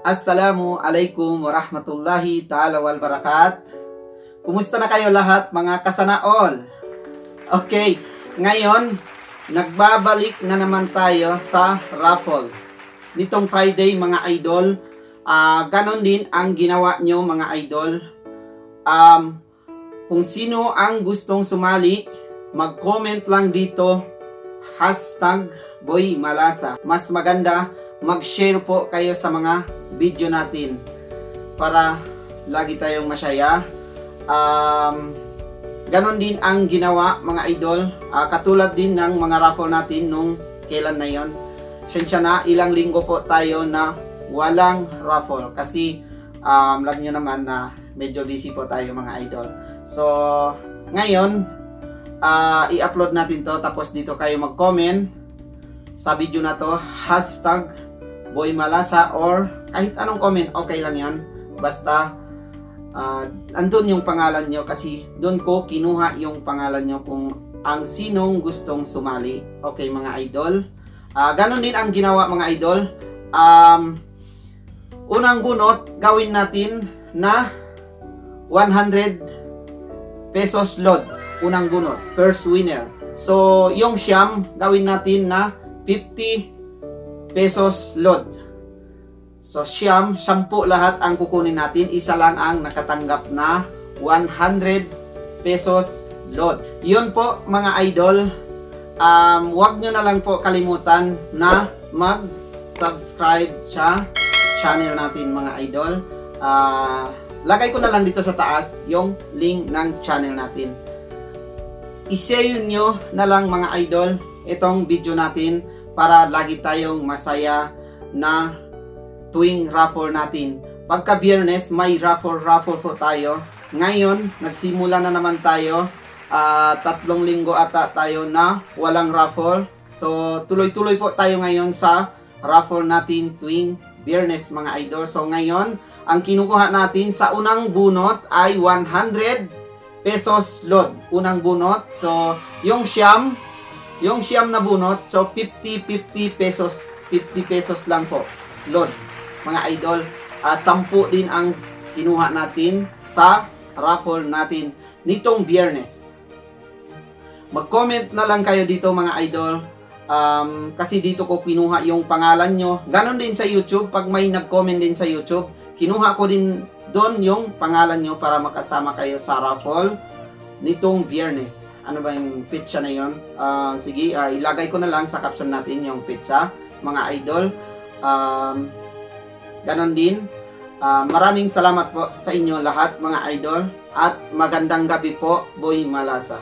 Assalamualaikum warahmatullahi ta'ala wal barakat. Kumusta na kayo lahat mga kasanaol? Okay, ngayon nagbabalik na naman tayo sa raffle. Nitong Friday mga idol, ganon din ang ginawa nyo mga idol. Kung sino ang gustong sumali, mag-comment lang dito #BoyMalasa. Mas maganda mag-share po kayo sa mga video natin para lagi tayong masaya. Ganon din ang ginawa mga idol, katulad din ng mga raffle natin nung kailan na yon. Sensya na, ilang linggo po tayo na walang raffle kasi alam nyo naman na medyo busy po tayo mga idol. So ngayon i-upload natin to, tapos dito kayo mag-comment sa video na to #BoyMalasa or kahit anong comment, okay lang yan. Basta andun yung pangalan nyo kasi doon ko kinuha yung pangalan nyo kung ang sinong gustong sumali. Okay mga idol, ganon din ang ginawa mga idol. Unang bunot gawin natin na 100 pesos load. Unang bunot, first winner. So yung siyam gawin natin na 50 pesos load. So siyam, 10 lahat ang kukunin natin. Isa lang ang nakatanggap na 100 pesos load. Yun po mga idol. Huwag nyo na lang po kalimutan na mag-subscribe sa channel natin mga idol. Lagay ko na lang dito sa taas yung link ng channel natin. I-share nyo na lang mga idol itong video natin para lagi tayong masaya na tuwing raffle natin. Pagka Biyernes, may raffle po tayo. Ngayon, nagsimula na naman tayo. 3 linggo ata tayo na walang raffle. So, tuloy-tuloy po tayo ngayon sa raffle natin tuwing Biyernes mga idol. So, ngayon, ang kinukuha natin sa unang bunot ay 100 pesos load. Unang bunot. So, yung siyam na bunot, so 50 pesos. 50 pesos lang po load mga idol. 10 din ang kinuha natin sa raffle natin nitong Biyernes. Mag-comment na lang kayo dito mga idol, kasi dito ko kinuha yung pangalan nyo. Ganon din sa YouTube, pag may nag-comment din sa YouTube, kinuha ko din doon yung pangalan nyo para makasama kayo sa raffle nitong Biyernes. Ano ba yung pizza na yon? Sige, ilagay ko na lang sa caption natin yung pizza mga idol. Ganon din. Maraming salamat po sa inyo lahat mga idol at magandang gabi po, Boy Malasa.